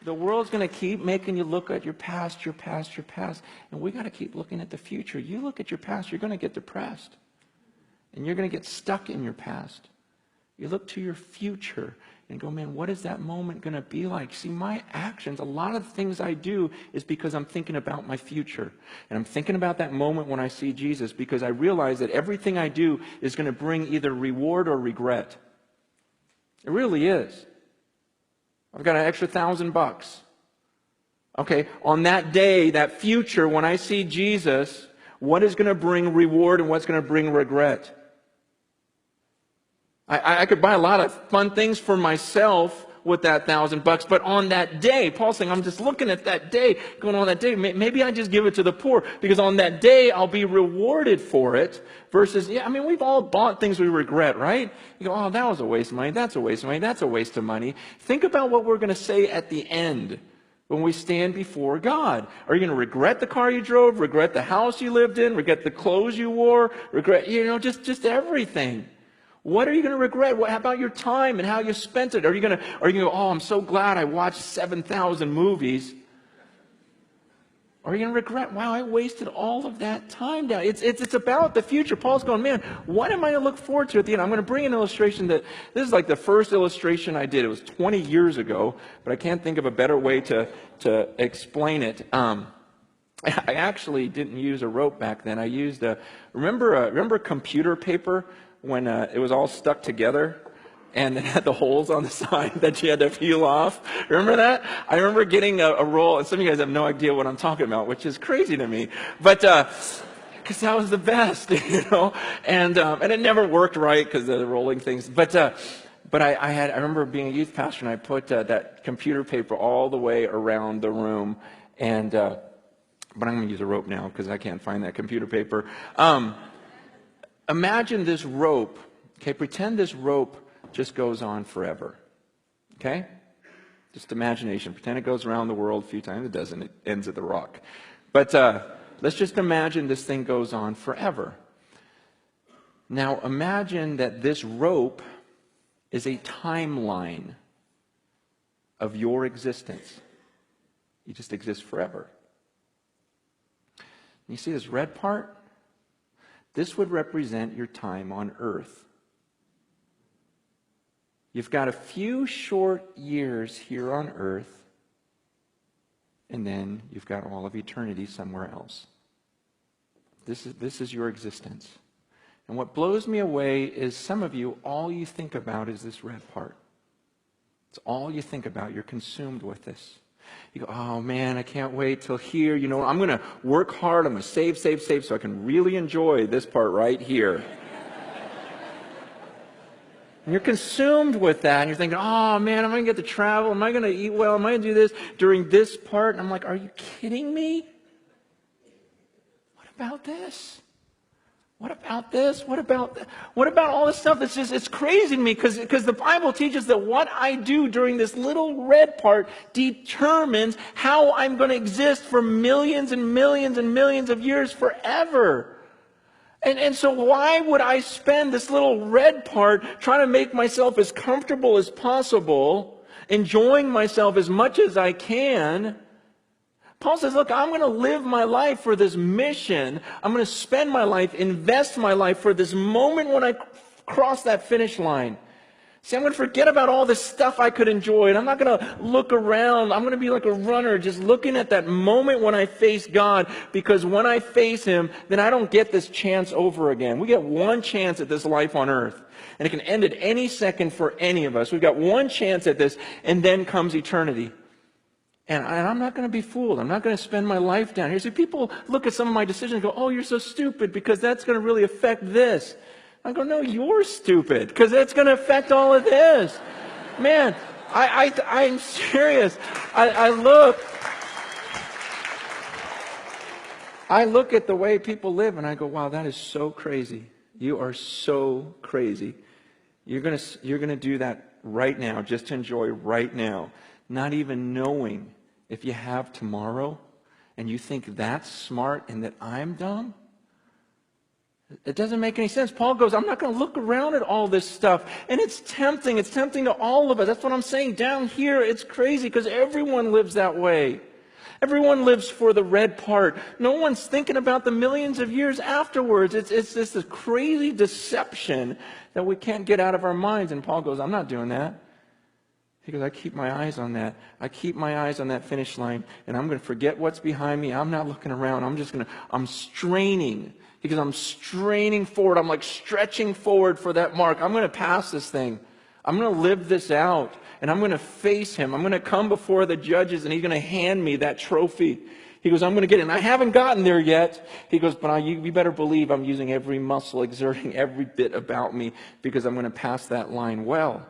The world's going to keep making you look at your past, your past, your past. And we got to keep looking at the future. You look at your past, you're going to get depressed. And you're going to get stuck in your past. You look to your future and go, man, what is that moment going to be like? See, my actions, a lot of the things I do is because I'm thinking about my future. And I'm thinking about that moment when I see Jesus, because I realize that everything I do is going to bring either reward or regret. It really is. I've got an extra $1,000. Okay, on that day, that future, when I see Jesus, what is going to bring reward and what's going to bring regret? I could buy a lot of fun things for myself with that $1,000, but on that day, Paul's saying, I'm just looking at that day, going on that day, maybe I just give it to the poor, because on that day, I'll be rewarded for it, versus, we've all bought things we regret, right? You go, oh, that was a waste of money, that's a waste of money, that's a waste of money. Think about what we're going to say at the end when we stand before God. Are you going to regret the car you drove, regret the house you lived in, regret the clothes you wore, regret, just everything? What are you going to regret? How about your time and how you spent it? Are you going to go, oh, I'm so glad I watched 7,000 movies? Or are you going to regret, wow, I wasted all of that time down? It's about the future. Paul's going, man, what am I going to look forward to at the end? I'm going to bring an illustration that, this is like the first illustration I did. It was 20 years ago, but I can't think of a better way to explain it. I actually didn't use a rope back then. I used remember computer paper? When it was all stuck together and it had the holes on the side that you had to peel off. Remember that? I remember getting a roll, and some of you guys have no idea what I'm talking about, which is crazy to me. But because that was the best, and it never worked right because of the rolling things. But I remember being a youth pastor, and I put that computer paper all the way around the room, and but I'm going to use a rope now because I can't find that computer paper. Imagine this rope, okay? Pretend this rope just goes on forever, okay? Just imagination. Pretend it goes around the world a few times. It doesn't. It ends at the rock. But let's just imagine this thing goes on forever. Now imagine that this rope is a timeline of your existence. You just exist forever. You see this red part? This would represent your time on earth. You've got a few short years here on earth, and then you've got all of eternity somewhere else. This is your existence. And what blows me away is some of you, all you think about is this red part. It's all you think about. You're consumed with this. You go, oh man, I can't wait till here. I'm going to work hard. I'm going to save so I can really enjoy this part right here. And you're consumed with that. And you're thinking, oh man, am I going to get to travel? Am I going to eat well? Am I going to do this during this part? And I'm like, are you kidding me? What about this? What about this? What about all this stuff? It's crazy to me because the Bible teaches that what I do during this little red part determines how I'm going to exist for millions and millions and millions of years forever. And so why would I spend this little red part trying to make myself as comfortable as possible, enjoying myself as much as I can? Paul says, look, I'm going to live my life for this mission. I'm going to spend my life, invest my life for this moment when I cross that finish line. See, I'm going to forget about all this stuff I could enjoy, and I'm not going to look around. I'm going to be like a runner, just looking at that moment when I face God, because when I face Him, then I don't get this chance over again. We get one chance at this life on earth, and it can end at any second for any of us. We've got one chance at this, and then comes eternity. And I'm not going to be fooled. I'm not going to spend my life down here. See, people look at some of my decisions and go, oh, you're so stupid because that's going to really affect this. I go, no, you're stupid because that's going to affect all of this. Man, I'm serious. I look at the way people live and I go, wow, that is so crazy. You are so crazy. You're going to do that right now, just to enjoy right now, not even knowing if you have tomorrow, and you think that's smart and that I'm dumb? It doesn't make any sense. Paul goes, I'm not going to look around at all this stuff. And it's tempting. It's tempting to all of us. That's what I'm saying. Down here, it's crazy because everyone lives that way. Everyone lives for the red part. No one's thinking about the millions of years afterwards. It's just this crazy deception that we can't get out of our minds. And Paul goes, I'm not doing that. He goes, I keep my eyes on that. I keep my eyes on that finish line, and I'm going to forget what's behind me. I'm not looking around. I'm straining. Because I'm straining forward. I'm like stretching forward for that mark. I'm going to pass this thing. I'm going to live this out. And I'm going to face him. I'm going to come before the judges, and he's going to hand me that trophy. He goes, I'm going to get it. And I haven't gotten there yet. He goes, but you better believe I'm using every muscle, exerting every bit about me, because I'm going to pass that line well.